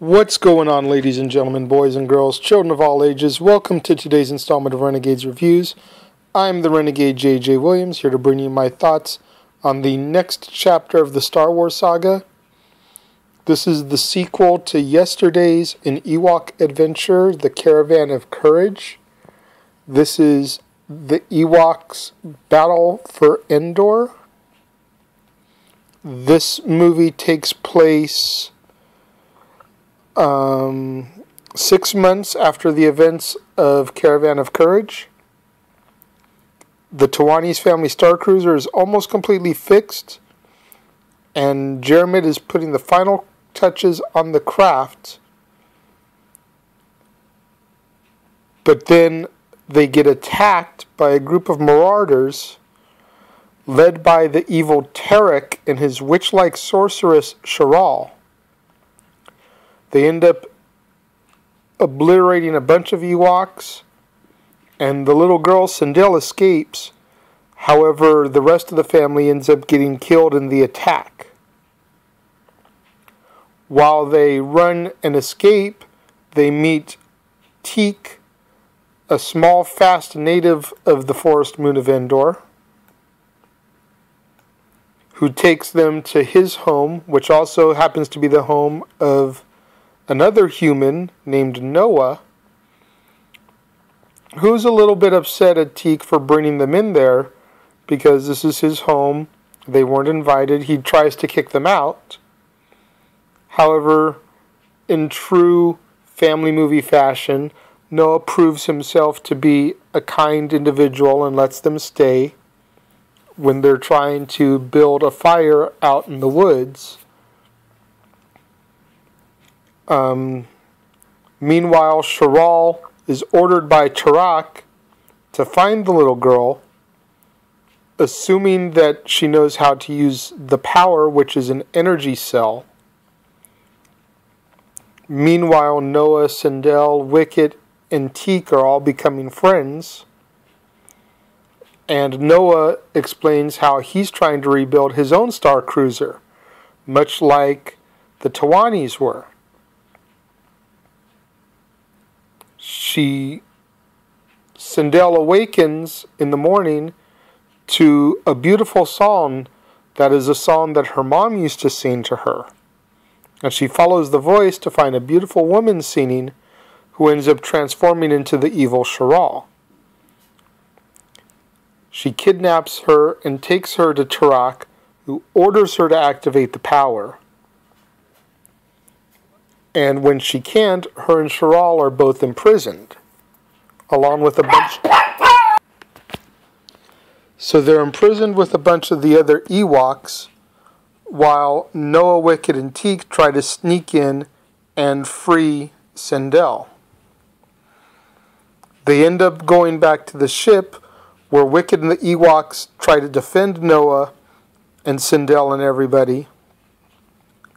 What's going on, ladies and gentlemen, boys and girls, children of all ages? Welcome to today's installment of Renegades Reviews. I'm the Renegade J.J. Williams, here to bring you my thoughts on the next chapter of the Star Wars saga. This is the sequel to yesterday's An Ewok Adventure, The Caravan of Courage. This is the Ewoks Battle for Endor. This movie takes place 6 months after the events of Caravan of Courage. The Tawani's family star cruiser is almost completely fixed, and Jeremy is putting the final touches on the craft. But then they get attacked by a group of marauders led by the evil Tarek and his witch-like sorceress Sharal. They end up obliterating a bunch of Ewoks, and the little girl Sindel escapes. However, the rest of the family ends up getting killed in the attack. While they run and escape, they meet Teak, a small, fast native of the forest moon of Endor, who takes them to his home, which also happens to be the home of another human named Noah, who's a little bit upset at Teak for bringing them in there because this is his home. They weren't invited. He tries to kick them out. However, in true family movie fashion, Noah proves himself to be a kind individual and lets them stay when they're trying to build a fire out in the woods. Meanwhile, Sharal is ordered by Tarek to find the little girl, assuming that she knows how to use the power, which is an energy cell. Meanwhile, Noah, Sindel, Wicket, and Teak are all becoming friends. And Noah explains how he's trying to rebuild his own star cruiser, much like the Tawanis were. Sindel awakens in the morning to a beautiful song that is a song that her mom used to sing to her. And she follows the voice to find a beautiful woman singing who ends up transforming into the evil Sharal. She kidnaps her and takes her to Tarek, who orders her to activate the power. And when she can't, her and Sharal are both imprisoned, along with a bunch. So they're imprisoned with a bunch of the other Ewoks, while Noah, Wicket, and Teak try to sneak in and free Sindel. They end up going back to the ship, where Wicket and the Ewoks try to defend Noah and Sindel and everybody.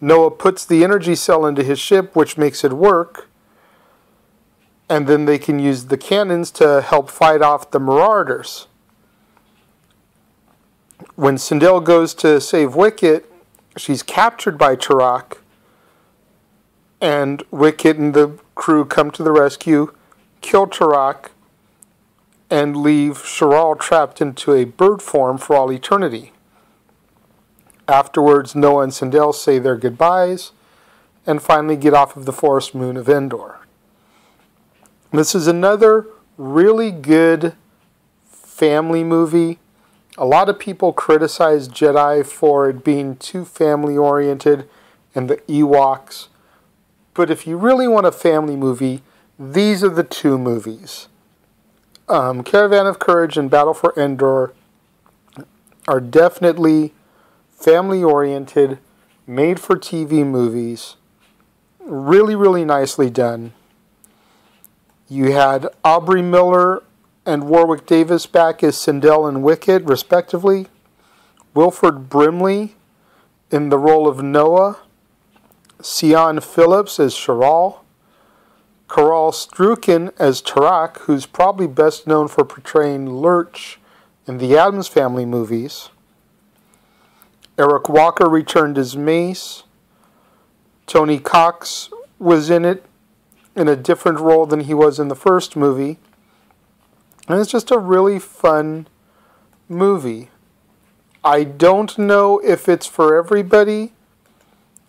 Noah puts the energy cell into his ship, which makes it work, and then they can use the cannons to help fight off the marauders. When Sindel goes to save Wicket, she's captured by Tarek, and Wicket and the crew come to the rescue, kill Tarek, and leave Sharal trapped into a bird form for all eternity. Afterwards, Noah and Sindel say their goodbyes and finally get off of the forest moon of Endor. This is another really good family movie. A lot of people criticize Jedi for it being too family-oriented and the Ewoks. But if you really want a family movie, these are the two movies. Caravan of Courage and Battle for Endor are definitely family-oriented, made-for-TV movies. Really, really nicely done. You had Aubrey Miller and Warwick Davis back as Sindel and Wicket, respectively. Wilford Brimley in the role of Noah. Sian Phillips as Sharal. Carl Strucken as Tarek, who's probably best known for portraying Lurch in the Addams Family movies. Eric Walker returned as Mace. Tony Cox was in it in a different role than he was in the first movie. And it's just a really fun movie. I don't know if it's for everybody.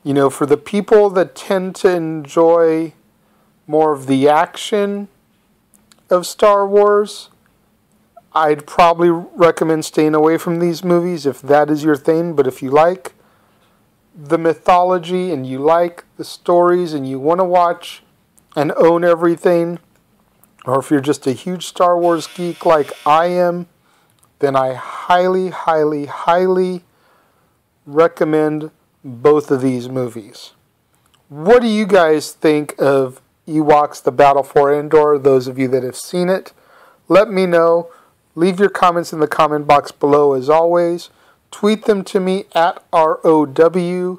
You know, for the people that tend to enjoy more of the action of Star Wars, I'd probably recommend staying away from these movies if that is your thing. But if you like the mythology and you like the stories and you want to watch and own everything, or if you're just a huge Star Wars geek like I am, then I highly, highly, highly recommend both of these movies. What do you guys think of Ewoks: The Battle for Endor? Those of you that have seen it, let me know. Leave your comments in the comment box below as always. Tweet them to me at ROWJJ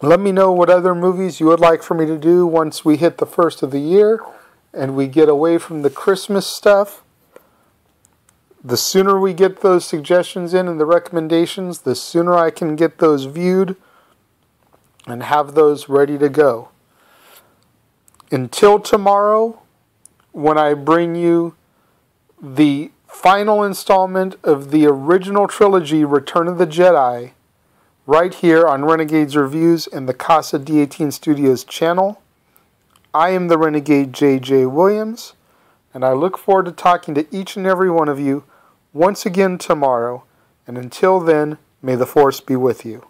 Let me know what other movies you would like for me to do once we hit the first of the year and we get away from the Christmas stuff. The sooner we get those suggestions in and the recommendations, the sooner I can get those viewed and have those ready to go. Until tomorrow, when I bring you the final installment of the original trilogy, Return of the Jedi, right here on Renegades Reviews and the Casa D18 Studios channel. I am the Renegade JJ Williams, and I look forward to talking to each and every one of you once again tomorrow. And until then, may the Force be with you.